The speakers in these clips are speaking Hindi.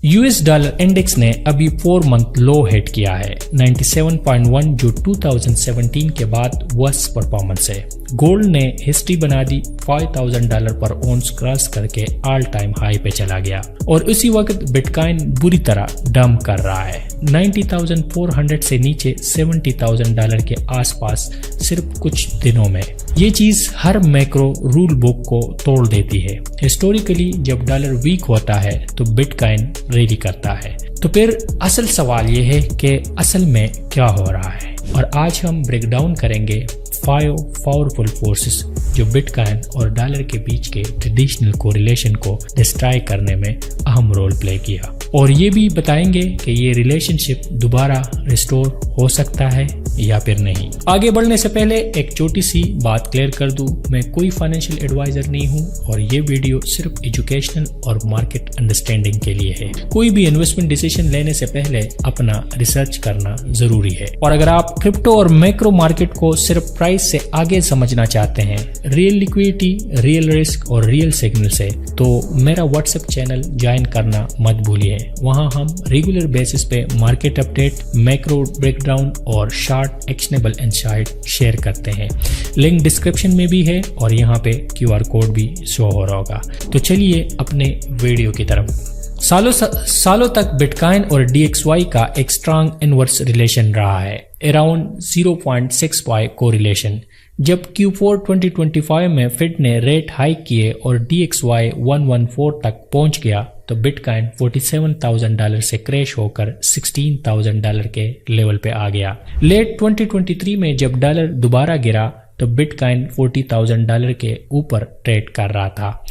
यूएस डॉलर इंडेक्स ने अभी 4 मंथ लो हिट किया है 97.1, जो 2017 के बाद वर्स्ट परफॉर्मेंस है। गोल्ड ने हिस्ट्री बना दी, $5,000 पर ऑन्स क्रॉस करके ऑल टाइम हाई पे चला गया और उसी वक्त बिटकॉइन बुरी तरह डंप कर रहा है 90,400 से नीचे $70,000 के आसपास सिर्फ कुछ दिनों में। ये चीज हर मैक्रो रूल बुक को तोड़ देती है। हिस्टोरिकली जब डॉलर वीक होता है तो बिटकॉइन रैली करता है। तो फिर असल सवाल ये है कि असल में क्या हो रहा है, और आज हम ब्रेक डाउन करेंगे 5 पावरफुल फोर्सेस जो बिटकॉइन और डॉलर के बीच के ट्रेडिशनल कोरिलेशन को डिस्ट्रॉय करने में अहम रोल प्ले किया, और ये भी बताएंगे कि ये रिलेशनशिप दोबारा रिस्टोर हो सकता है या फिर नहीं। आगे बढ़ने से पहले एक छोटी सी बात क्लियर कर दूं, मैं कोई फाइनेंशियल एडवाइजर नहीं हूं और ये वीडियो सिर्फ एजुकेशनल और मार्केट अंडरस्टैंडिंग के लिए है। कोई भी इन्वेस्टमेंट डिसीजन लेने से पहले अपना रिसर्च करना जरूरी है। और अगर आप क्रिप्टो और मैक्रो मार्केट को सिर्फ प्राइस से आगे समझना चाहते हैं, रियल लिक्विडिटी, रियल रिस्क और रियल सिग्नल से, तो मेरा व्हाट्सएप चैनल ज्वाइन करना मत भूलिए। वहां हम रेगुलर बेसिस पे मार्केट अपडेट, मैक्रो ब्रेकडाउन और शार्ट एक्शनेबल इनसाइट शेयर करते हैं। लिंक डिस्क्रिप्शन में भी है और यहाँ पे QR कोड भी शो हो रहा होगा। तो चलिए अपने वीडियो की तरफ। सालों तक बिटकॉइन और DXY का एक स्ट्रांग इनवर्स रिलेशन रहा है, अराउंड 0.65 कोरिलेशन। जब Q4 2025 में फेड ने रेट हाइक किए और DXY 114 तक पहुंच गया तो बिटकॉइन $47,000 से क्रैश होकर $16,000 के लेवल पे आ गया। लेट 2023 में जब डॉलर दोबारा गिरा तो बिटकॉइन $40,000 के ऊपर ट्रेड कर रहा था।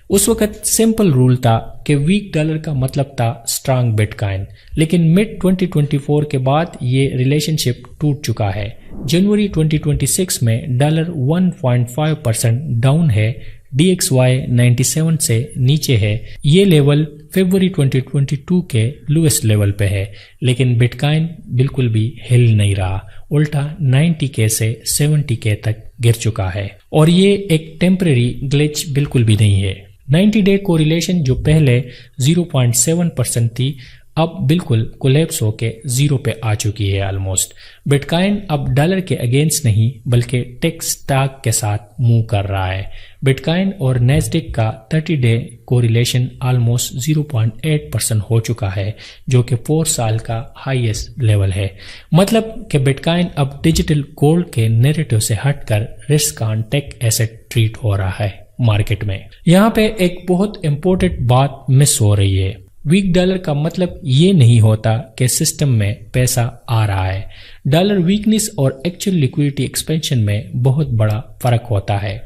उस वक्त सिंपल रूल था कि वीक डॉलर का मतलब था स्ट्रांग बिटकॉइन, लेकिन मिड 2024 के बाद ये रिलेशनशिप टूट चुका है। जनवरी 2026 में डॉलर 1.5% डाउन है, DXY 97 से नीचे है। ये लेवल फरवरी 2022 के लोएस्ट लेवल पे है, लेकिन बिटकॉइन बिल्कुल भी हिल नहीं रहा, उल्टा 90K से 70K तक गिर चुका है। और ये एक टेम्परेरी ग्लिच बिल्कुल भी नहीं है। 90 डे कोरिलेशन जो पहले 0.7% थी, अब बिल्कुल कोलैप्स होके 0 पे आ चुकी है ऑलमोस्ट। बिटकॉइन अब डॉलर के अगेंस्ट नहीं बल्कि टेक स्टॉक के साथ मूव कर रहा है। बिटकॉइन और नेस्डेक का 30 डे कोरिलेशन ऑलमोस्ट 0.8% हो चुका है, जो कि 4 साल का हाईएस्ट लेवल है। मतलब कि बिटकॉइन अब डिजिटल गोल्ड के नैरेटिव से हटकर risk on tech asset treat हो रहा है मार्केट में। यहाँ पे एक बहुत इंपॉर्टेंट बात मिस हो रही है। वीक डॉलर का मतलब ये नहीं होता कि सिस्टम में पैसा आ रहा है। डॉलर वीकनेस और एक्चुअल लिक्विडिटी एक्सपेंशन में बहुत बड़ा फर्क होता है।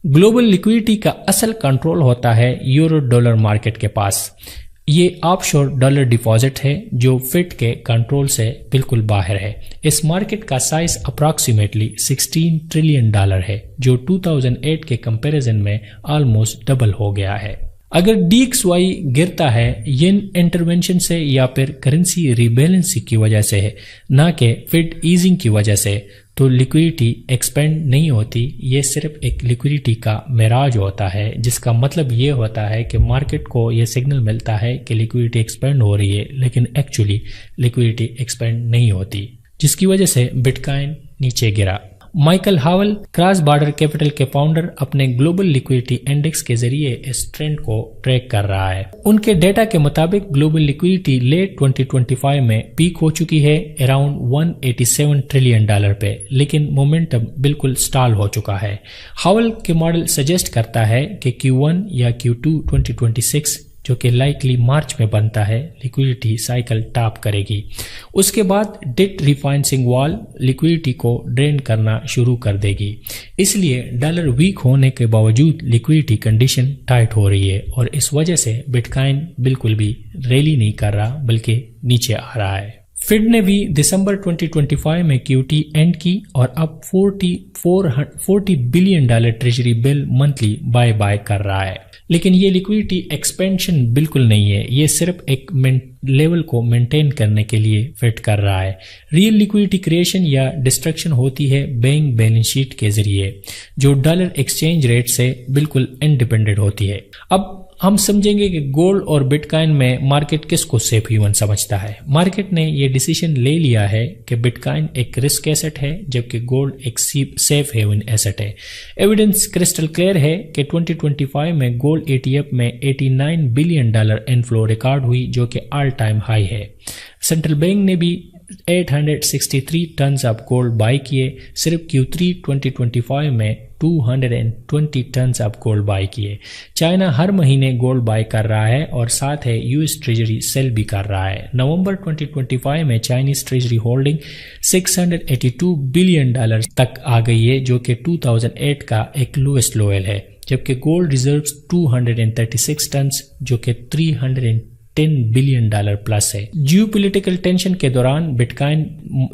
ग्लोबल लिक्विडिटी का असल कंट्रोल होता है यूरो डॉलर मार्केट के पास। ये ऑफशोर डॉलर डिपॉजिट है जो फेड के कंट्रोल से बिल्कुल बाहर है। इस मार्केट का साइज अप्रॉक्सीमेटली $16 ट्रिलियन है, जो 2008 के कंपैरिजन में ऑलमोस्ट डबल हो गया है। अगर DXY गिरता है येन इंटरवेंशन से या फिर करेंसी रीबैलेंसिंग की वजह से है, ना कि फेड ईजिंग की वजह से, तो लिक्विडिटी एक्सपेंड नहीं होती। ये सिर्फ एक लिक्विडिटी का मिराज होता है, जिसका मतलब ये होता है कि मार्केट को ये सिग्नल मिलता है कि लिक्विडिटी एक्सपेंड हो रही है, लेकिन एक्चुअली लिक्विडिटी एक्सपेंड नहीं होती, जिसकी वजह से बिटकॉइन नीचे गिरा। Michael Howell, cross border capital के फाउंडर, अपने ग्लोबल लिक्विडिटी इंडेक्स के जरिए इस ट्रेंड को ट्रैक कर रहा है। उनके डेटा के मुताबिक ग्लोबल लिक्विडिटी लेट 2025 में पीक हो चुकी है अराउंड $187 ट्रिलियन पे, लेकिन मोमेंटम बिल्कुल स्टॉल हो चुका है। हावल के मॉडल सजेस्ट करता है कि Q1 या Q2 2026, जो कि लाइकली मार्च में बनता है, लिक्विडिटी साइकिल टॉप करेगी। उसके बाद डेट रिफाइनेंसिंग वॉल लिक्विडिटी को ड्रेन करना शुरू कर देगी। इसलिए डॉलर वीक होने के बावजूद लिक्विडिटी कंडीशन टाइट हो रही है और इस वजह से बिटकॉइन बिल्कुल भी रैली नहीं कर रहा बल्कि नीचे आ रहा है। फेड ने भी दिसंबर 2025 में QT एंड की और अब $40 billion treasury bill monthly buy कर रहा है। लेकिन ये लिक्विडिटी एक्सपेंशन बिल्कुल नहीं है, ये सिर्फ एक लेवल को मेंटेन करने के लिए फिट कर रहा है। रियल लिक्विडिटी क्रिएशन या डिस्ट्रक्शन होती है बैंक बैलेंस शीट के जरिए, जो डॉलर एक्सचेंज रेट से बिल्कुल इंडिपेंडेंट होती है। अब हम समझेंगे कि गोल्ड और बिटकॉइन में मार्केट किसको सेफ हेवन समझता है। मार्केट ने यह डिसीजन ले लिया है कि बिटकॉइन एक रिस्क एसेट है जबकि गोल्ड एक सेफ हेवन एसेट है। एविडेंस क्रिस्टल क्लियर है कि 2025 में गोल्ड ETF में $89 बिलियन इनफ्लो रिकॉर्ड हुई जो कि ऑल टाइम हाई है। सेंट्रल बैंक ने भी 863 टन ऑफ गोल्ड बाई किए। सिर्फ Q3 2025 में 220 टन ऑफ गोल्ड बाई किए। चाइना हर महीने गोल्ड बाई कर रहा है और साथ है US ट्रेजरी सेल भी कर रहा है। नवंबर 2025 में चाइनीज ट्रेजरी होल्डिंग $682 बिलियन तक आ गई है जो कि 2008 का एक लोएस्ट लेवल है, जबकि गोल्ड रिजर्व्स 236 टन जो कि $310 बिलियन प्लस है। जियोपॉलिटिकल टेंशन के दौरान बिटकॉइन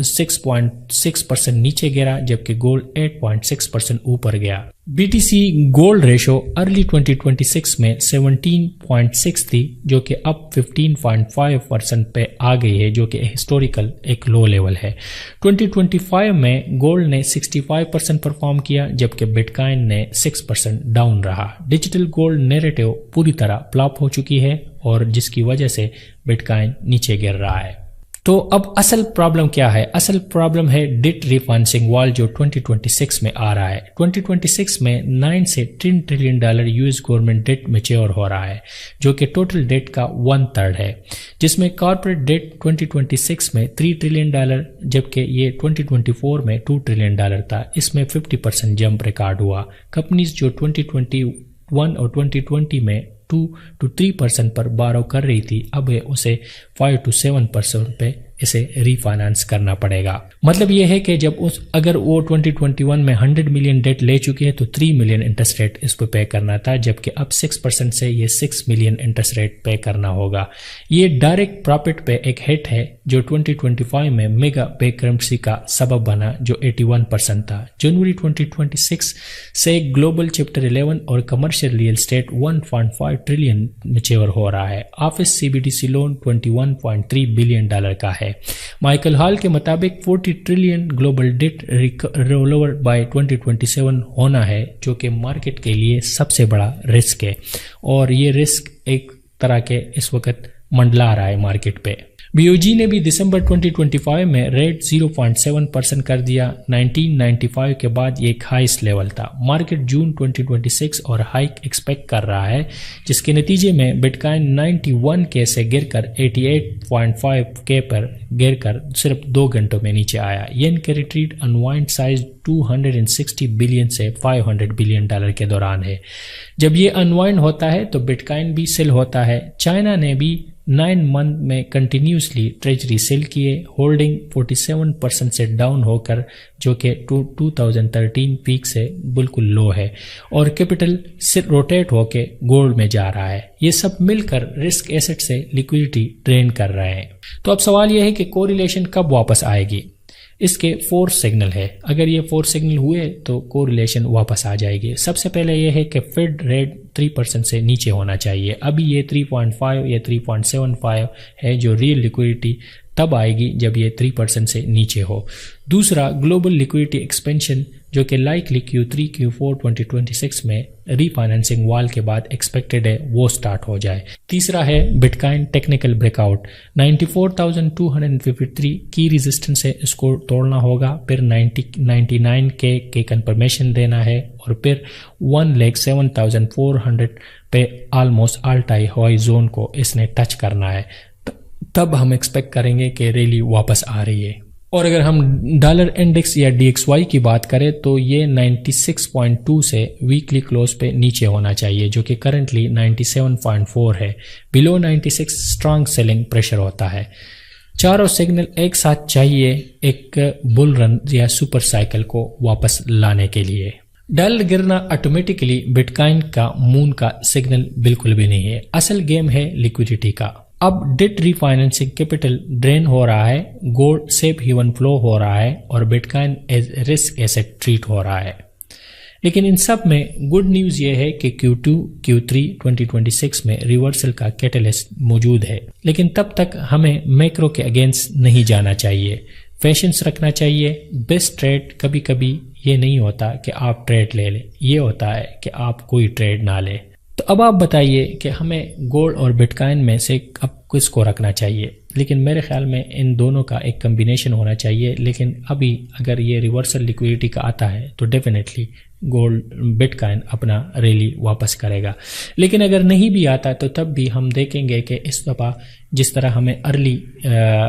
6.6% नीचे गिरा जबकि गोल्ड 8.6% ऊपर गया। BTC गोल्ड रेशो अर्ली 2026 में 17.6 थी जो कि अब 15.5% पे आ गई है जो कि हिस्टोरिकल एक लो लेवल है। 2025 में गोल्ड ने 65% परफॉर्म किया जबकि बिटकॉइन ने 6% डाउन रहा। डिजिटल गोल्ड नैरेटिव पूरी तरह फ्लॉप हो चुकी है और जिसकी वजह से बिटकॉइन नीचे गिर रहा है। तो अब असल प्रॉब्लम क्या है? असल प्रॉब्लम है डेट रिफाइनेंसिंग वॉल जो 2026 में आ रहा है। 2026 में 9 से $10 trillion US government debt mature हो रहा है जो कि टोटल डेट का 1/3 है, जिसमें कॉर्पोरेट डेट 2026 में $3 ट्रिलियन जबकि ये 2024 में $2 ट्रिलियन था। इसमें 50% जंप रिकॉर्ड हुआ। कंपनीज जो 2021 और 2020 में 2 to 3% पर बारो कर रही थी अब उसे 5 to 7% पे इसे रीफाइनेंस करना पड़ेगा। मतलब यह है कि जब अगर वो 2021 में 100 मिलियन डेट ले चुकी है तो 3 मिलियन इंटरेस्ट रेट इस पे पे करना था, जबकि अब 6% से ये 6 मिलियन इंटरेस्ट रेट पे करना होगा। ये डायरेक्ट प्रॉफिट पे एक हिट है जो 2025 में मेगा बैंक्रप्सी का सबब बना जो 81% था। जनवरी 2026 से ग्लोबल चैप्टर 11 और commercial real estate 1.5 trillion mature हो रहा है। ऑफिस CBDC लोन $21.3 बिलियन का है। माइकल हॉल के मुताबिक 40 trillion global debt rollover by 2027 होना है जो कि मार्केट के लिए सबसे बड़ा रिस्क है और ये रिस्क एक तरह के इस वक्त मंडला रहा है मार्केट पे। BOJ ने भी दिसंबर 2025 में रेट 0.7% कर दिया। 1995 के बाद ये एक हाईएस्ट लेवल था। मार्केट जून 2026 और हाइक एक्सपेक्ट कर रहा है जिसके नतीजे में बिटकॉइन 91K से गिरकर 88.5K पर गिरकर सिर्फ 2 घंटों में नीचे आया। येन के रिट्रीट अनवाइंड साइज 260 बिलियन से $500 बिलियन के दौरान है। जब ये अनवाइंड होता है तो बिटकॉइन भी सेल होता है। चाइना ने भी 9 मंथ में कंटिन्यूसली ट्रेजरी सेल किए। होल्डिंग 47% से डाउन होकर जो कि 2013 पीक से बिल्कुल लो है और कैपिटल से रोटेट होके गोल्ड में जा रहा है। ये सब मिलकर रिस्क एसेट से लिक्विडिटी ड्रेन कर रहे हैं। तो अब सवाल यह है कि कोरिलेशन कब वापस आएगी? इसके 4 सिग्नल है। अगर ये 4 सिग्नल हुए तो कोरिलेशन वापस आ जाएगी। सबसे पहले ये है कि फेड रेट 3% से नीचे होना चाहिए। अभी ये 3.5 या 3.75 है जो रियल लिक्विडिटी तब आएगी जब ये 3% से नीचे हो। दूसरा, ग्लोबल लिक्विडिटी एक्सपेंशन जो कि लाइकली Q3 Q4 2026 में रीफाइनेंसिंग वॉल के बाद एक्सपेक्टेड है वो स्टार्ट हो जाए। तीसरा है बिटकॉइन टेक्निकल ब्रेकआउट 94,253 की रेजिस्टेंस है, इसको तोड़ना होगा। फिर 99K के कंफर्मेशन देना है और फिर 1,07,400 पे almost all time high zone को इसने टच करना है। तब हम एक्सपेक्ट करेंगे कि रैली वापस आ रही है। और अगर हम डॉलर इंडेक्स या DXY की बात करें तो ये 96.2 से वीकली क्लोज पे नीचे होना चाहिए जो कि करंटली 97.4 है। बिलो 96 स्ट्रांग सेलिंग प्रेशर होता है। चारों सिग्नल एक साथ चाहिए एक बुल रन या सुपर साइकिल को वापस लाने के लिए। डॉलर गिरना ऑटोमेटिकली बिटकॉइन का मून का सिग्नल बिल्कुल भी नहीं है। असल गेम है लिक्विडिटी का। अब डेट रीफाइनेंसिंग कैपिटल ड्रेन हो रहा है, गोल्ड सेफ हेवन फ्लो हो रहा है और bitcoin as risk asset treat हो रहा है। लेकिन इन सब में गुड न्यूज ये है कि Q2 Q3 2026 में रिवर्सल का कैटलिस्ट मौजूद है। लेकिन तब तक हमें मैक्रो के अगेंस्ट नहीं जाना चाहिए, पेशेंस रखना चाहिए। बेस्ट ट्रेड कभी कभी ये नहीं होता कि आप ट्रेड ले लें, ये होता है कि आप कोई ट्रेड ना लें। तो अब आप बताइए कि हमें गोल्ड और बिटकॉइन में से अब किसको रखना चाहिए। लेकिन मेरे ख्याल में इन दोनों का एक कम्बिनेशन होना चाहिए। लेकिन अभी अगर ये रिवर्सल लिक्विडिटी का आता है तो डेफिनेटली गोल्ड बिटकॉइन अपना रैली वापस करेगा। लेकिन अगर नहीं भी आता तो तब भी हम देखेंगे कि इस दफ़ा जिस तरह हमें अर्ली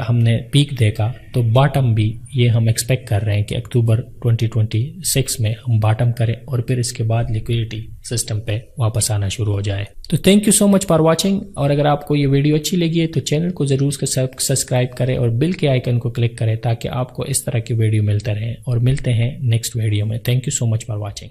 हमने पीक देखा तो बॉटम भी ये हम एक्सपेक्ट कर रहे हैं कि अक्टूबर 2026 में हम बॉटम करें और फिर इसके बाद लिक्विडिटी सिस्टम पे वापस आना शुरू हो जाए। तो thank you so much for watching. और अगर आपको ये वीडियो अच्छी लगी है तो चैनल को ज़रूर सब्सक्राइब करें और बिल के आइकन को क्लिक करें ताकि आपको इस तरह की वीडियो मिलते रहें। और मिलते हैं नेक्स्ट वीडियो में। Thank you so much for watching.